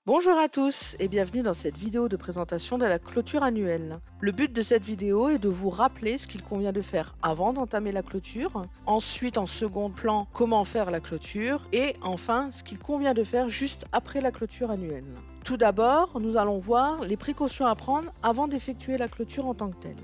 Bonjour à tous et bienvenue dans cette vidéo de présentation de la clôture annuelle. Le but de cette vidéo est de vous rappeler ce qu'il convient de faire avant d'entamer la clôture, ensuite en second plan comment faire la clôture et enfin ce qu'il convient de faire juste après la clôture annuelle. Tout d'abord, nous allons voir les précautions à prendre avant d'effectuer la clôture en tant que telle.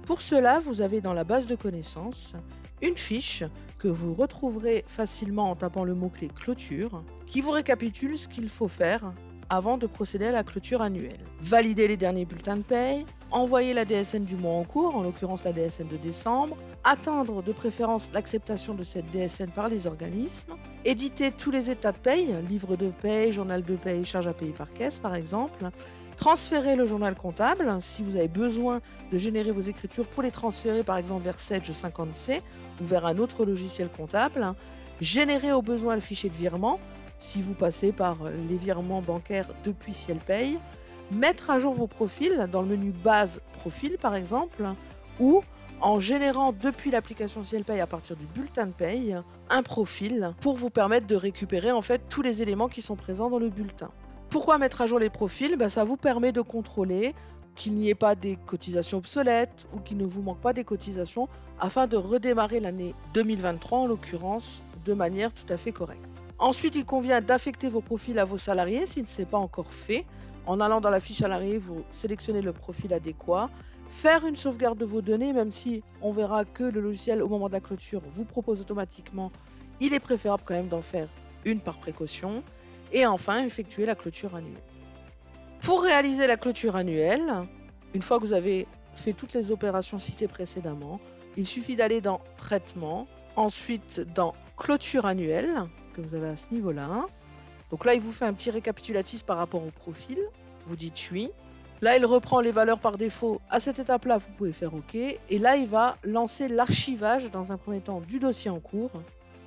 Pour cela, vous avez dans la base de connaissances une fiche que vous retrouverez facilement en tapant le mot-clé clôture qui vous récapitule ce qu'il faut faire avant de procéder à la clôture annuelle. Valider les derniers bulletins de paye, envoyer la DSN du mois en cours, en l'occurrence la DSN de décembre, attendre de préférence l'acceptation de cette DSN par les organismes, éditer tous les états de paye, livre de paye, journal de paye, charge à payer par caisse par exemple, transférer le journal comptable si vous avez besoin de générer vos écritures pour les transférer par exemple vers Sage 50C ou vers un autre logiciel comptable, générer au besoin le fichier de virement si vous passez par les virements bancaires depuis Ciel Paye, mettre à jour vos profils dans le menu base profil par exemple, ou en générant depuis l'application Ciel Paye à partir du bulletin de paye un profil pour vous permettre de récupérer en fait tous les éléments qui sont présents dans le bulletin. Pourquoi mettre à jour les profils? Ça vous permet de contrôler qu'il n'y ait pas des cotisations obsolètes ou qu'il ne vous manque pas des cotisations afin de redémarrer l'année 2023 en l'occurrence de manière tout à fait correcte. Ensuite, il convient d'affecter vos profils à vos salariés si ce n'est pas encore fait. En allant dans la fiche salarié, vous sélectionnez le profil adéquat, faire une sauvegarde de vos données, même si on verra que le logiciel au moment de la clôture vous propose automatiquement, il est préférable quand même d'en faire une par précaution. Et enfin, effectuer la clôture annuelle. Pour réaliser la clôture annuelle, une fois que vous avez fait toutes les opérations citées précédemment, il suffit d'aller dans Traitement, ensuite dans Clôture annuelle, que vous avez à ce niveau-là. Donc là, il vous fait un petit récapitulatif par rapport au profil. Vous dites oui. Là, il reprend les valeurs par défaut. À cette étape-là, vous pouvez faire OK. Et là, il va lancer l'archivage dans un premier temps du dossier en cours,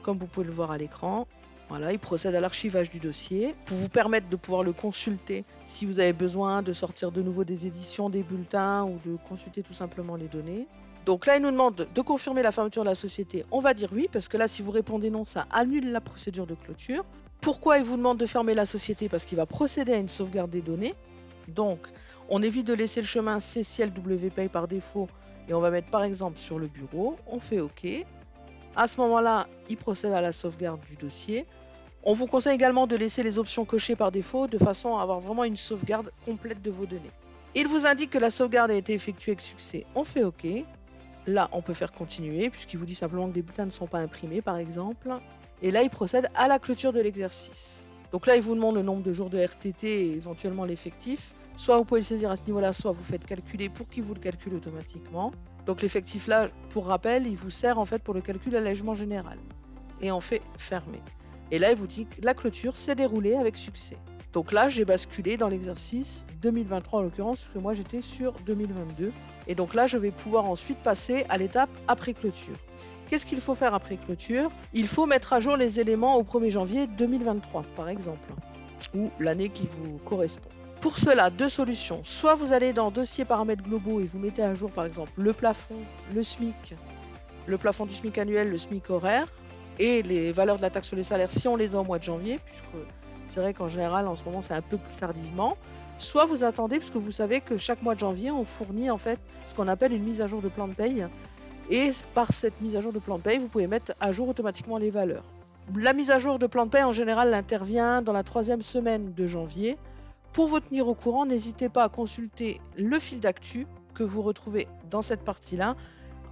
comme vous pouvez le voir à l'écran. Voilà, il procède à l'archivage du dossier pour vous permettre de pouvoir le consulter si vous avez besoin de sortir de nouveau des éditions, des bulletins ou de consulter tout simplement les données. Donc là, il nous demande de confirmer la fermeture de la société. On va dire oui, parce que là, si vous répondez non, ça annule la procédure de clôture. Pourquoi il vous demande de fermer la société? Parce qu'il va procéder à une sauvegarde des données. Donc, on évite de laisser le chemin CCL WPay par défaut et on va mettre par exemple sur le bureau. On fait OK. À ce moment-là, il procède à la sauvegarde du dossier. On vous conseille également de laisser les options cochées par défaut de façon à avoir vraiment une sauvegarde complète de vos données. Il vous indique que la sauvegarde a été effectuée avec succès. On fait OK. Là, on peut faire continuer puisqu'il vous dit simplement que des bulletins ne sont pas imprimés par exemple. Et là, il procède à la clôture de l'exercice. Donc là, il vous demande le nombre de jours de RTT et éventuellement l'effectif. Soit vous pouvez le saisir à ce niveau-là, soit vous faites calculer pour qu'il vous le calcule automatiquement. Donc l'effectif là, pour rappel, il vous sert en fait pour le calcul allègement général. Et on fait fermer. Et là, il vous dit que la clôture s'est déroulée avec succès. Donc là, j'ai basculé dans l'exercice 2023 en l'occurrence, parce que moi j'étais sur 2022. Et donc là, je vais pouvoir ensuite passer à l'étape après clôture. Qu'est-ce qu'il faut faire après clôture? Il faut mettre à jour les éléments au 1er janvier 2023, par exemple, ou l'année qui vous correspond. Pour cela, deux solutions. Soit vous allez dans Dossier paramètres globaux et vous mettez à jour, par exemple, le plafond, le SMIC, le plafond du SMIC annuel, le SMIC horaire, et les valeurs de la taxe sur les salaires si on les a au mois de janvier, puisque c'est vrai qu'en général, en ce moment, c'est un peu plus tardivement. Soit vous attendez, puisque vous savez que chaque mois de janvier, on fournit en fait ce qu'on appelle une mise à jour de plan de paye. Et par cette mise à jour de plan de paye, vous pouvez mettre à jour automatiquement les valeurs. La mise à jour de plan de paye, en général, intervient dans la 3e semaine de janvier. Pour vous tenir au courant, n'hésitez pas à consulter le fil d'actu que vous retrouvez dans cette partie-là.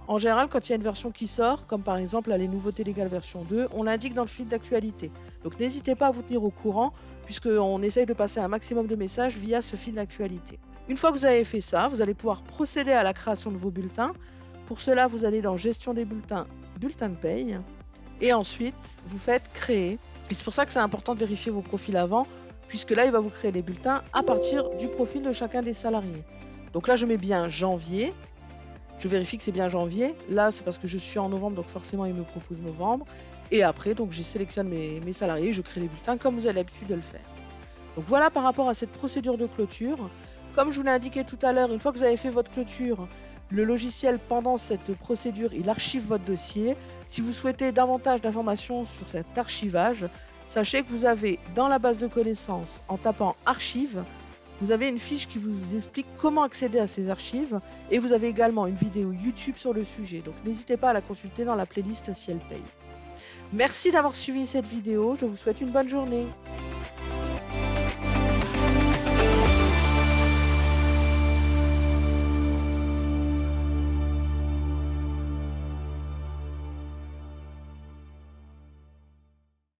En général, quand il y a une version qui sort, comme par exemple les nouveautés légales version 2, on l'indique dans le fil d'actualité. Donc n'hésitez pas à vous tenir au courant, puisqu'on essaye de passer un maximum de messages via ce fil d'actualité. Une fois que vous avez fait ça, vous allez pouvoir procéder à la création de vos bulletins. Pour cela, vous allez dans Gestion des bulletins, Bulletin de paye, et ensuite, vous faites Créer. Et c'est pour ça que c'est important de vérifier vos profils avant, puisque là, il va vous créer les bulletins à partir du profil de chacun des salariés. Donc là, je mets bien janvier. Je vérifie que c'est bien janvier. Là, c'est parce que je suis en novembre, donc forcément, il me propose novembre. Et après, donc, je sélectionne mes salariés, je crée les bulletins comme vous avez l'habitude de le faire. Donc voilà par rapport à cette procédure de clôture. Comme je vous l'ai indiqué tout à l'heure, une fois que vous avez fait votre clôture, le logiciel, pendant cette procédure, il archive votre dossier. Si vous souhaitez davantage d'informations sur cet archivage, Sachez que vous avez dans la base de connaissances, en tapant archives, vous avez une fiche qui vous explique comment accéder à ces archives et vous avez également une vidéo YouTube sur le sujet. Donc n'hésitez pas à la consulter dans la playlist si elle paye. Merci d'avoir suivi cette vidéo, je vous souhaite une bonne journée.